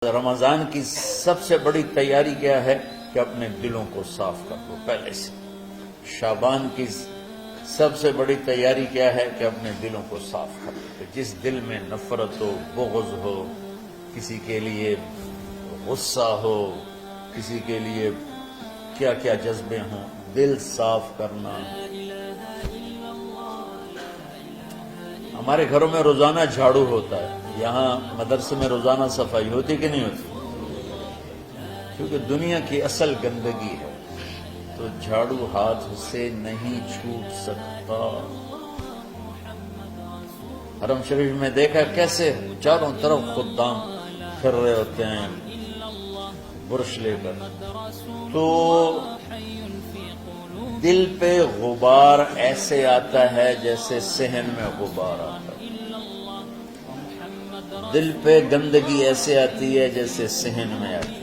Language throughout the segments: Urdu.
رمضان کی سب سے بڑی تیاری کیا ہے کہ اپنے دلوں کو صاف کر لو پہلے سے۔ شعبان کی سب سے بڑی تیاری کیا ہے کہ اپنے دلوں کو صاف کر لو، کہ جس دل میں نفرت ہو، بغض ہو، کسی کے لیے غصہ ہو، کسی کے لیے کیا کیا جذبے ہوں، دل صاف کرنا۔ ہمارے گھروں میں روزانہ جھاڑو ہوتا ہے، یہاں مدرسے میں روزانہ صفائی ہوتی کہ نہیں ہوتی؟ کیونکہ دنیا کی اصل گندگی ہے تو جھاڑو ہاتھ سے نہیں چھوٹ سکتا۔ حرم شریف میں دیکھا کیسے چاروں طرف خدام پھر رہے ہوتے ہیں برش لے کر، تو دل پہ غبار ایسے آتا ہے جیسے صحن میں غبار آتا ہے، دل پہ گندگی ایسے آتی ہے جیسے صحن میں آتی ہے۔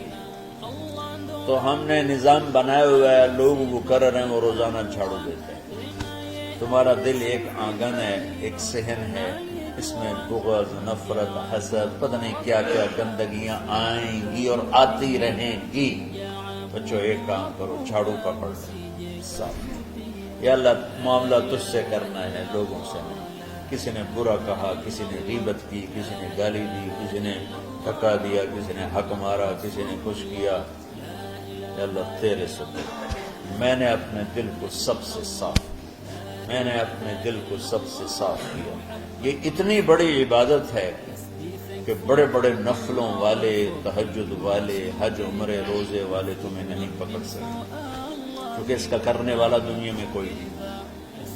تو ہم نے نظام بنایا ہوا ہے، لوگ وہ کر رہے ہیں، وہ روزانہ جھاڑو دیتے ہیں۔ تمہارا دل ایک آنگن ہے، ایک صحن ہے، اس میں بغض، نفرت، حسد، پتہ نہیں کیا کیا گندگیاں آئیں گی اور آتی رہیں گی۔ بچوں ایک کام کرو، جھاڑو پکڑ لو صاف۔ یا اللہ معاملہ تجھ سے کرنا ہے، لوگوں سے نہیں۔ کسی نے برا کہا، کسی نے غیبت کی، کسی نے گالی دی، کسی نے دھکا دیا، کسی نے حق مارا، کسی نے کچھ کیا، یا اللہ تیرے سے میں نے اپنے دل کو سب سے صاف کیا، میں نے اپنے دل کو سب سے صاف کیا۔ یہ اتنی بڑی عبادت ہے کہ بڑے بڑے نفلوں والے، تہجد والے، حج عمرے روزے والے تمہیں نہیں پکڑ سکتے، کیونکہ اس کا کرنے والا دنیا میں کوئی نہیں۔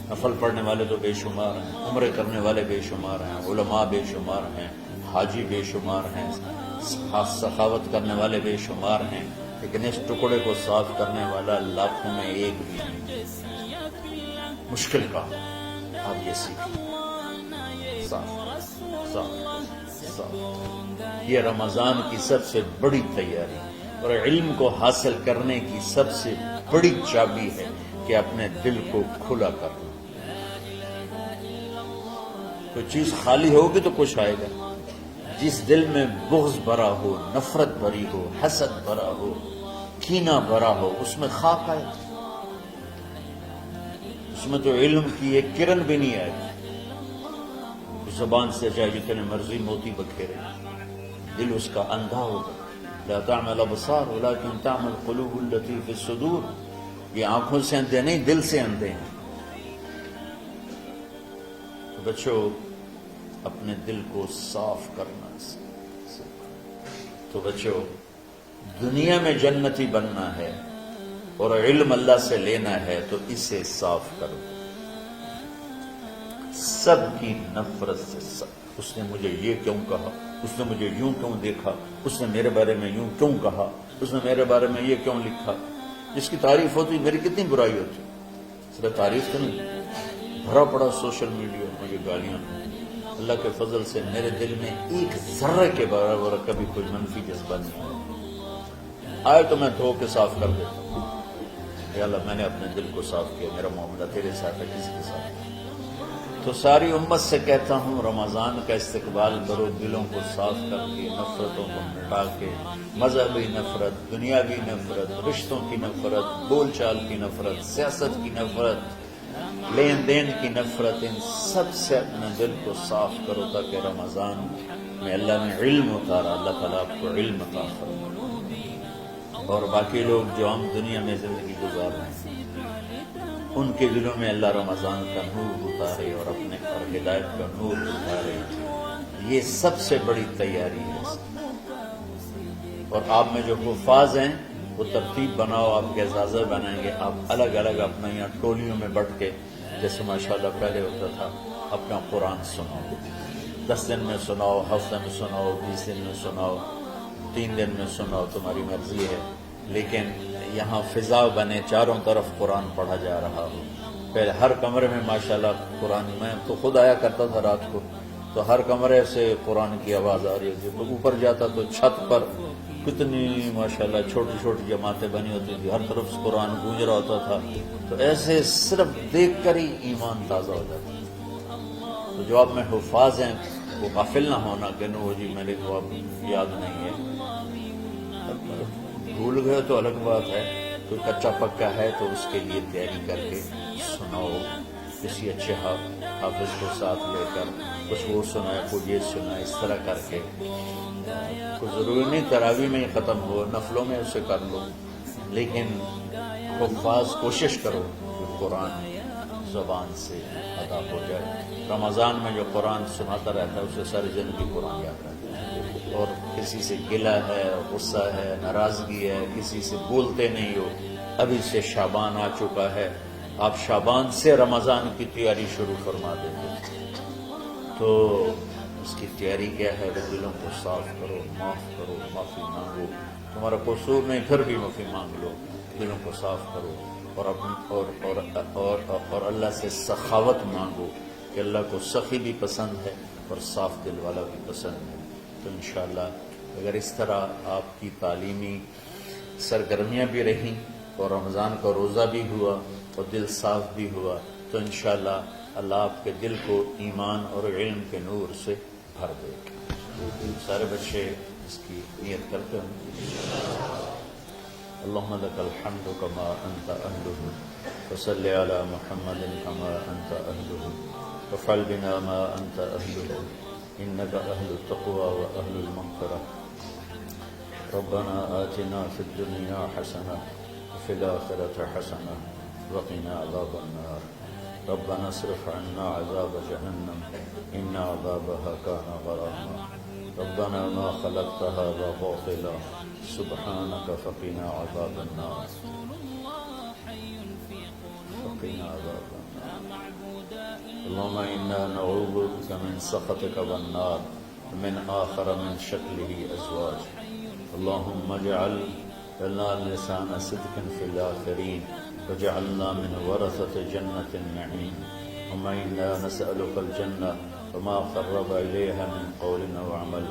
نفل پڑھنے والے تو بے شمار ہیں، عمرے کرنے والے بے شمار ہیں، علماء بے شمار ہیں، حاجی بے شمار ہیں، سخاوت کرنے والے بے شمار ہیں، لیکن اس ٹکڑے کو صاف کرنے والا لاکھوں میں ایک بھی نہیں۔ مشکل کا آپ یہ سیکھیں، صاف صاف صاف۔ یہ رمضان کی سب سے بڑی تیاری اور علم کو حاصل کرنے کی سب سے بڑی چابی ہے کہ اپنے دل کو کھلا کرنا۔ کوئی چیز خالی ہوگی تو کچھ آئے گا۔ جس دل میں بغض بھرا ہو، نفرت بھری ہو، حسد بھرا ہو، کینہ بھرا ہو، اس میں خاک آئے، اس میں تو علم کی ایک کرن بھی نہیں آئے گی۔ زبان سے چاہے جتنے مرضی موتی بکھیرے، دل اس کا اندھا ہوگا۔ لا تعمل الابصار ولكن تعمل القلوب التي في الصدور۔ یہ آنکھوں سے اندھے نہیں، دل سے اندھے ہیں۔ تو بچوں اپنے دل کو صاف کرنا تو بچوں دنیا میں جنتی بننا ہے اور علم اللہ سے لینا ہے تو اسے صاف کرو۔ سب کی نفرت سے سب، اس نے مجھے یہ کیوں کہا، اس نے مجھے یوں کیوں دیکھا، اس نے میرے بارے میں یوں کیوں کہا، اس نے میرے بارے میں یہ کیوں لکھا۔ جس کی تعریف ہوتی میری کتنی برائی ہوتی، صرف تعریف تو نہیں، بھرا پڑا سوشل میڈیا مجھے گالیاں۔ اللہ کے فضل سے میرے دل میں ایک ذرے کے برابر کبھی کوئی منفی جذبہ نہیں آئے تو میں دھو کے صاف کر دیتا ہوں۔ یا اللہ میں نے اپنے دل کو صاف کیا، میرا معاملہ تیرے ساتھ ہے، کسی کے ساتھ نہیں۔ تو ساری امت سے کہتا ہوں رمضان کا استقبال کرو، دلوں کو صاف کر کے، نفرتوں کو مٹا کے، مذہبی نفرت، دنیاوی نفرت، رشتوں کی نفرت، بول چال کی نفرت، سیاست کی نفرت، لین دین کی نفرت، ان سب سے اپنے دل کو صاف کرو تاکہ رمضان میں اللہ نے علم اتارا، اللہ تعالیٰ آپ کو علم عطا فرمائے، اور باقی لوگ جو ہم دنیا میں زندگی گزار رہے ہیں ان کے دلوں میں اللہ رمضان کا نور اتارے اور اپنے اور ہدایت کا نور اتارے۔ یہ سب سے بڑی تیاری ہے۔ اور آپ میں جو حفاظ ہیں وہ ترتیب بناؤ، آپ کے اعزازہ بنائیں گے، آپ الگ الگ اپنا یہاں ٹولیوں میں بٹ کے، جیسے ماشاءاللہ پہلے ہوتا تھا، اپنا قرآن سناؤ، 10 دن میں سناؤ، ہفتہ میں سناؤ، 20 دن میں سناؤ، 3 دن میں سناؤ، تمہاری مرضی ہے، لیکن یہاں فضا بنے، چاروں طرف قرآن پڑھا جا رہا ہو۔ پہلے ہر کمرے میں ماشاءاللہ قرآن، میں تو خود آیا کرتا تھا رات کو، تو ہر کمرے سے قرآن کی آواز آ رہی ہوتی، تو اوپر جاتا تو چھت پر کتنی ماشاءاللہ چھوٹی چھوٹی جماعتیں بنی ہوتی تھی، ہر طرف سے قرآن گونج رہا ہوتا تھا، تو ایسے صرف دیکھ کر ہی ایمان تازہ ہو جاتا۔ تو جو آپ میں حفاظ ہیں وہ غافل نہ ہونا کہ نو جی میرے کو اب یاد نہیں ہے، بھول گئے تو الگ بات ہے، کوئی کچا پکا ہے تو اس کے لیے تیاری کر کے سناؤ، کسی اچھے حافظ کو ساتھ لے کر کچھ وہ سنائے، کچھ یہ سنائے، اس طرح کر کے. کوئی ضروری نہیں تراویح میں ہی ختم ہو، نفلوں میں اسے کر لو، لیکن حفاظ کوشش کرو کہ قرآن زبان سے ادا ہو جائے. رمضان میں جو قرآن سناتا رہتا ہے اسے ساری زندگی قرآن یاد رہتا ہے. اور کسی سے گلہ ہے، غصہ ہے، ناراضگی ہے، کسی سے بولتے نہیں ہو. ابھی سے شعبان آ چکا ہے، آپ شعبان سے رمضان کی تیاری شروع فرما دیتے. تو اس کی تیاری کیا ہے؟ دلوں کو صاف کرو، معاف کرو، معافی مانگو. تمہارا قصور نہیں پھر بھی معافی مانگ لو، دلوں کو صاف کرو. اور اللہ سے سخاوت مانگو کہ اللہ کو سخی بھی پسند ہے اور صاف دل والا بھی پسند ہے. تو انشاءاللہ اگر اس طرح آپ کی تعلیمی سرگرمیاں بھی رہیں اور رمضان کا روزہ بھی ہوا اور دل صاف بھی ہوا تو انشاءاللہ اللہ آپ کے دل کو ایمان اور علم کے نور سے بھر دے. سارے بچے اس کی نیت کرتے ہیں. اللهم لك الحمد كما أنت أهله وصل على محمد كما أنت أهله وفعل بنا ما أنت أهله إنك أهل التقوى وأهل المغفرة. ربنا آتنا في الدنيا حسنة وفي الآخرة حسنة وقنا عذاب النار. ربنا اصرف عنا عذاب جهنم إن عذابها كان غراما. ربنا ما خلقت هذا باطلا سبحانك فقنا عذاب النار. فقنا عذاب النار. اللهم إنا نعوذ بك من سخطك والنار ومن آخر من شكله أزواج. اللهم اجعل لنا لسان صدق في الآخرين وجعلنا من ورثة جنة النعيم. اللهم إنا نسألك الجنة وما قرب إليها من قول أو عمل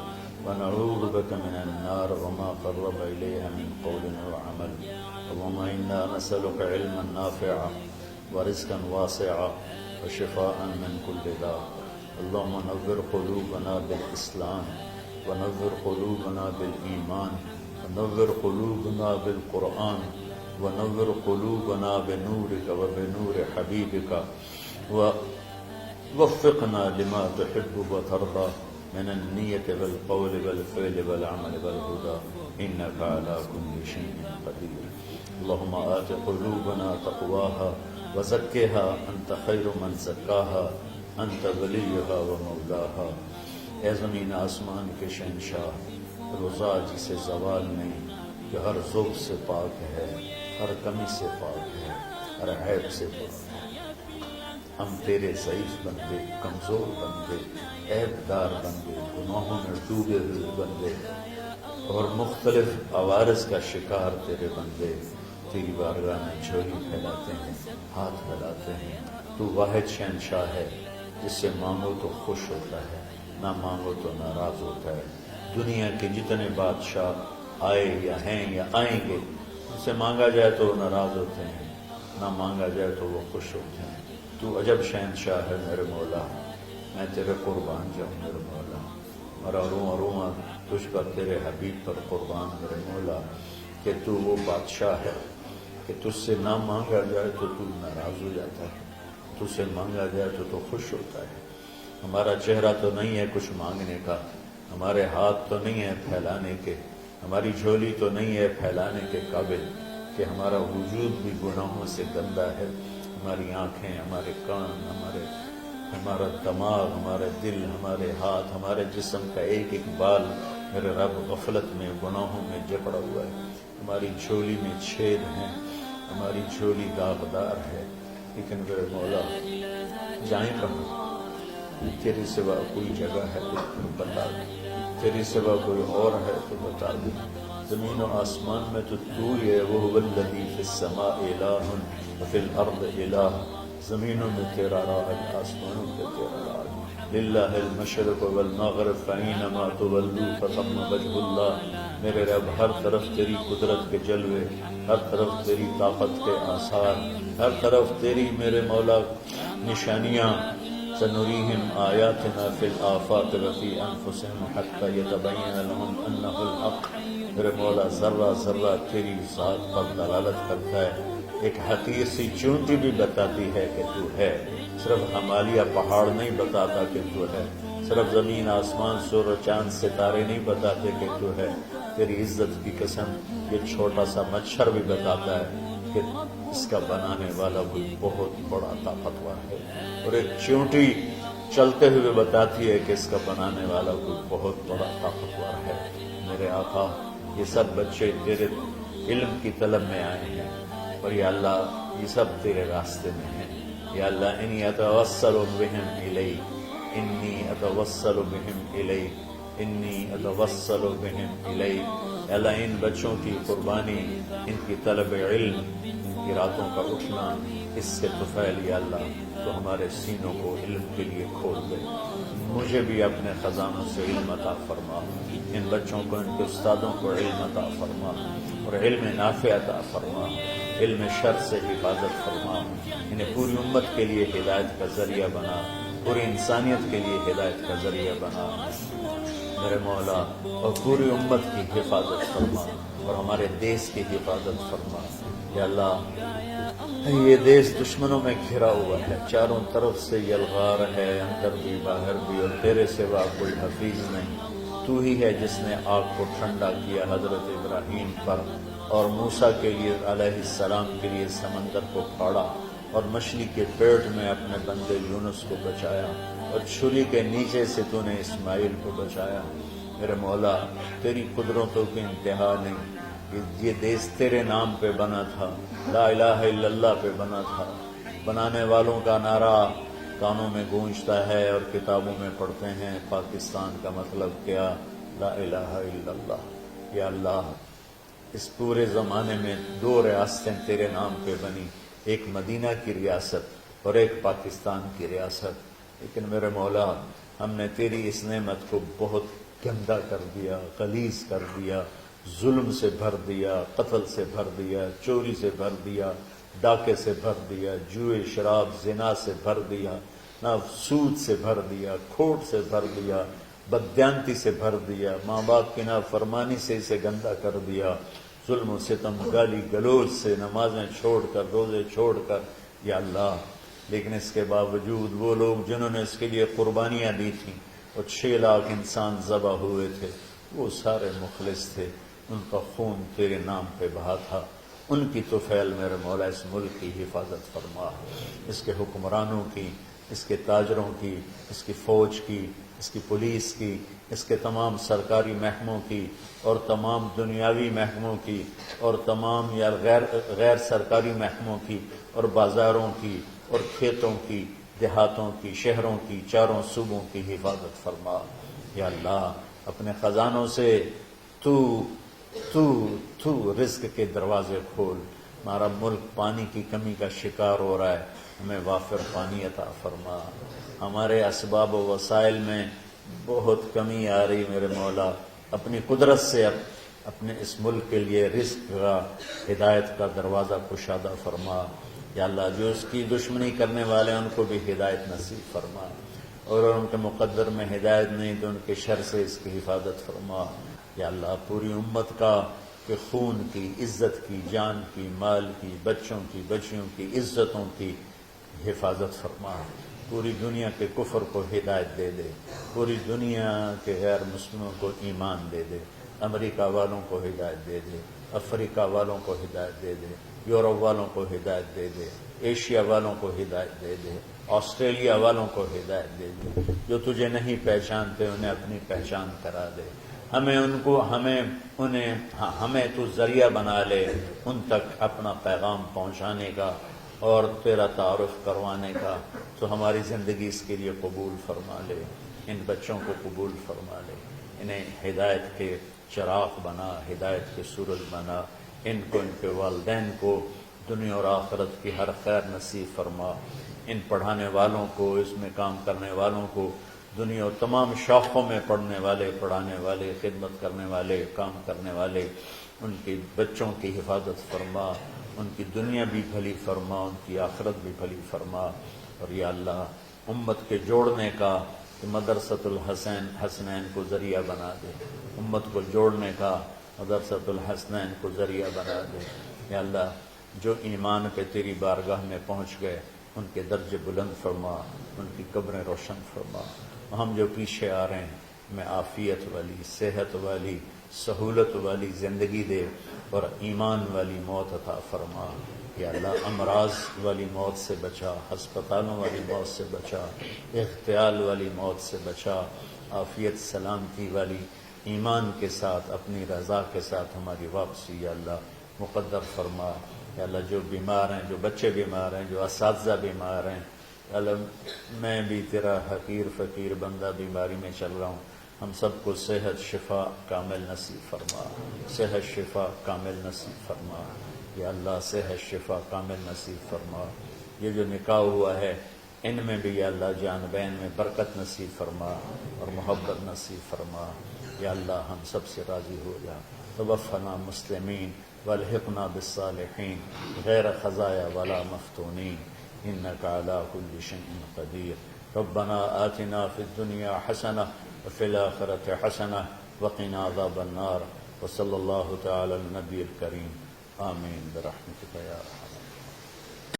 ونعوذ بك من النار وما قرب إليها من قول أو عمل. اللهم إنا نسألك علما نافعا ورزقا واسعا وشفاء من كل داء. اللهم نور قلوبنا بالإسلام ونور قلوبنا بالإيمان ونور قلوبنا بالقرآن ونور قلوبنا بنورك وبنور حبيبك ووفقنا لما تحب وترضى من النية والقول والفعل والعمل والهدى إنك على كل شيء قدير. اللهم آت قلوبنا تقواها وزكها أنت خير من زكاها أنت وليها ومولاها. اے زمین آسمان کے شہنشاہ، روزہ جسے زوال نہیں، کہ ہر ذوق سے پاک ہے، ہر کمی سے پاک ہے، ہر عیب سے پاک ہے. ہم تیرے ضعیف بندے، کمزور بندے، عیب دار بندے، گناہوں میں ڈوبے ہوئے بندے اور مختلف عوارض کا شکار تیرے بندے تیری بارگاہ میں جھولی پھیلاتے ہیں، ہاتھ پھیلاتے ہیں. تو واحد شہنشاہ ہے جس سے مانگو تو خوش ہوتا ہے، نہ مانگو تو ناراض ہوتا ہے. دنیا کے جتنے بادشاہ آئے یا ہیں یا آئیں گے، ان سے مانگا جائے تو وہ ناراض ہوتے ہیں، نہ مانگا جائے تو وہ خوش ہوتے ہیں. تو عجب شہنشاہ ہے میرے مولا، میں تیرے قربان جاؤں میرے مولا. اور روما تجھ پر تیرے حبیب پر قربان میرے مولا کہ تو وہ بادشاہ ہے کہ تجھ سے نہ مانگا جائے تو تو ناراض ہو جاتا ہے، تجھ سے مانگا جائے تو خوش ہوتا ہے. ہمارا چہرہ تو نہیں ہے کچھ مانگنے کا، ہمارے ہاتھ تو نہیں ہے پھیلانے کے، ہماری جھولی تو نہیں ہے پھیلانے کے قابل کہ ہمارا وجود بھی گناہوں سے گندا ہے. ہماری آنکھیں، ہمارے کان، ہمارا دماغ، ہمارے دل، ہمارے ہاتھ، ہمارے جسم کا ایک ایک بال میرے رب غفلت میں، گناہوں میں جکڑا ہوا ہے. ہماری جھولی میں چھید ہیں، ہماری جھولی داغدار ہے. لیکن میرے مولا جائیں کہاں؟ تیرے سوا کوئی جگہ ہے تو بتا دے، تیرے سوا کوئی اور ہے تو بتا دے. زمین و آسمان میں تو ہی ہے. وَهُوَ الَّذِي فِي السَّمَاءِ إِلَٰهٌ وَفِي الْأَرْضِ إِلَٰهٌ. زمینوں میں تیرا راج، آسمانوں میں تیرا راج. لِلَّهِ الْمَشْرِقُ وَالْمَغْرِبُ فَأَيْنَمَا تُوَلُّوا فَثَمَّ وَجْهُ اللَّهِ. میرے رب ہر طرف تیری قدرت کے جلوے، ہر طرف تیری طاقت کے آثار، ہر طرف تیری میرے مولا نشانیاں. سنريهم آياتنا في الآفاق وفي أنفسهم حتى يتبين لهم أنه الحق میرے مولا ذرہ ذرہ تیری ذات پر دلالت کرتا ہے، ایک حقیقی سی چونٹی بھی بتاتی ہے کہ تو ہے، صرف ہمالیہ پہاڑ نہیں بتاتا کہ تو ہے، صرف زمین آسمان سور و چاند ستارے نہیں بتاتے کہ تو ہے، تیری عزت کی قسم یہ چھوٹا سا مچھر بھی بتاتا ہے کہ اس کا بنانے والا کوئی بہت بڑا طاقتور ہے، اور ایک چونٹی چلتے ہوئے بتاتی ہے کہ اس کا بنانے والا کوئی بہت بڑا طاقتور ہے۔ میرے آقا، یہ سب بچے تیرے علم کی طلب میں آئے ہیں، اور یا اللہ یہ سب تیرے راستے میں ہیں۔ یا اللہ انی اتوسل بہم الیک، انی اتوسل بہم الیک، انی اتوسل بہم الیک۔ یا اللہ ان بچوں کی قربانی، ان کی طلب علم، ان کی راتوں کا اٹھنا، اس سے طفیل یا اللہ تو ہمارے سینوں کو علم کے لیے کھول دے۔ مجھے بھی اپنے خزانوں سے علم عطا فرما، ان بچوں کو، ان کے استادوں کو علم عطا فرما، اور علم نافع عطا فرما، علم شر سے حفاظت فرما، انہیں پوری امت کے لیے ہدایت کا ذریعہ بنا، پوری انسانیت کے لیے ہدایت کا ذریعہ بنا میرے مولا، اور پوری امت کی حفاظت فرما، اور ہمارے دیس کی حفاظت فرما۔ یا اللہ یہ دیس دشمنوں میں گھرا ہوا ہے، چاروں طرف سے یلغار ہے، اندر بھی باہر بھی، اور تیرے سوا کوئی حفیظ نہیں۔ تو ہی ہے جس نے آگ کو ٹھنڈا کیا حضرت ابراہیم پر، اور موسیٰ کے لیے علیہ السلام کے لیے سمندر کو پھاڑا، اور مچھلی کے پیٹ میں اپنے بندے یونس کو بچایا، اور چھری کے نیچے سے تو نے اسماعیل کو بچایا۔ میرے مولا تیری قدرتوں کی انتہا نہیں، یہ دیس تیرے نام پہ بنا تھا، لا الہ الا اللہ پہ بنا تھا۔ بنانے والوں کا نعرہ کانوں میں گونجتا ہے اور کتابوں میں پڑھتے ہیں، پاکستان کا مطلب کیا؟ لا الہ الا اللہ۔ یا اللہ اس پورے زمانے میں 2 ریاستیں تیرے نام پہ بنی، ایک مدینہ کی ریاست اور ایک پاکستان کی ریاست، لیکن میرے مولا ہم نے تیری اس نعمت کو بہت گندا کر دیا، غلیظ کر دیا، ظلم سے بھر دیا، قتل سے بھر دیا، چوری سے بھر دیا، ڈاکے سے بھر دیا، جوئے شراب زنا سے بھر دیا، نہ سود سے بھر دیا، کھوٹ سے بھر دیا، بددیانتی سے بھر دیا، ماں باپ کی نافرمانی سے اسے گندا کر دیا، ظلم و ستم، گالی گلوچ سے، نمازیں چھوڑ کر، روزے چھوڑ کر۔ یا اللہ لیکن اس کے باوجود وہ لوگ جنہوں نے اس کے لیے قربانیاں دی تھیں، اور 6 لاکھ انسان ذبح ہوئے تھے، وہ سارے مخلص تھے، ان کا خون تیرے نام پہ بہا تھا۔ ان کی طفیل میرے مولا اس ملک کی حفاظت فرما، اس کے حکمرانوں کی، اس کے تاجروں کی، اس کی فوج کی، اس کی پولیس کی، اس کے تمام سرکاری محکموں کی، اور تمام دنیاوی محکموں کی، اور تمام یا غیر سرکاری محکموں کی، اور بازاروں کی، اور کھیتوں کی، دیہاتوں کی، شہروں کی، چاروں صوبوں کی حفاظت فرما۔ یا اللہ اپنے خزانوں سے تو رزق کے دروازے کھول۔ ہمارا ملک پانی کی کمی کا شکار ہو رہا ہے، ہمیں وافر پانی عطا فرما۔ ہمارے اسباب و وسائل میں بہت کمی آ رہی میرے مولا، اپنی قدرت سے اپنے اس ملک کے لیے رزق کا، ہدایت کا دروازہ کشادہ فرما۔ یا اللہ جو اس کی دشمنی کرنے والے ہیں ان کو بھی ہدایت نصیب فرما، اور ان کے مقدر میں ہدایت نہیں تو ان کے شر سے اس کی حفاظت فرما۔ یا اللہ پوری امت کا کہ خون کی، عزت کی، جان کی، مال کی، بچوں کی، بچیوں کی، عزتوں کی حفاظت فرما۔ پوری دنیا کے کفر کو ہدایت دے دے، پوری دنیا کے غیر مسلموں کو ایمان دے دے، امریکہ والوں کو ہدایت دے دے، افریقہ والوں کو ہدایت دے دے، یورپ والوں کو ہدایت دے دے، ایشیا والوں کو ہدایت دے دے، آسٹریلیا والوں کو ہدایت دے دے، جو تجھے نہیں پہچانتے انہیں اپنی پہچان کرا دے، ہمیں تو ذریعہ بنا لے ان تک اپنا پیغام پہنچانے کا اور تیرا تعارف کروانے کا، تو ہماری زندگی اس کے لیے قبول فرما لے، ان بچوں کو قبول فرما لے، انہیں ہدایت کے چراغ بنا، ہدایت کے سورج بنا، ان کو، ان کے والدین کو دنیا اور آخرت کی ہر خیر نصیب فرما، ان پڑھانے والوں کو، اس میں کام کرنے والوں کو، دنیا اور تمام شاخوں میں پڑھنے والے، پڑھانے والے، خدمت کرنے والے، کام کرنے والے، ان کے بچوں کی حفاظت فرما، ان کی دنیا بھی بھلی فرما، ان کی آخرت بھی بھلی فرما۔ اور یا اللہ امت کے جوڑنے کا کہ مدرسۃ الحسنین کو ذریعہ بنا دے، امت کو جوڑنے کا مدرسۃ الحسنین کو ذریعہ بنا دے۔ یا اللہ جو ایمان پہ تیری بارگاہ میں پہنچ گئے ان کے درجے بلند فرما، ان کی قبریں روشن فرما۔ ہم جو پیچھے آ رہے ہیں میں عافیت والی، صحت والی، سہولت والی زندگی دے اور ایمان والی موت عطا فرما۔ یا اللہ امراض والی موت سے بچا، ہسپتالوں والی موت سے بچا، اغتیال والی موت سے بچا، عافیت سلامتی والی ایمان کے ساتھ اپنی رضا کے ساتھ ہماری واپسی یا اللہ مقدر فرما۔ یا اللہ جو بیمار ہیں، جو بچے بیمار ہیں، جو اساتذہ بیمار ہیں، یا اللہ میں بھی تیرا حقیر فقیر بندہ بیماری میں چل رہا ہوں، ہم سب کو صحت شفا کامل نصیب فرما، صحت شفا کامل نصیب فرما۔ یا اللہ صحت شفا کامل نصیب فرما۔ یہ جو نکاح ہوا ہے ان میں بھی یا اللہ جان بین میں برکت نصیب فرما اور محبت نصیب فرما۔ یا اللہ ہم سب سے راضی ہو جا۔ توفنا مسلمین والحقنا بالصالحین غیر خزایا ولا مفتونین انک علی کل شیء قدیر۔ ربنا آتنا فی الدنیا حسنہ وفی الآخرۃ حسنہ وقنا عذاب النار، وصلی اللہ تعالی علی النبی الکریم، آمین برحمتک یا ارحم۔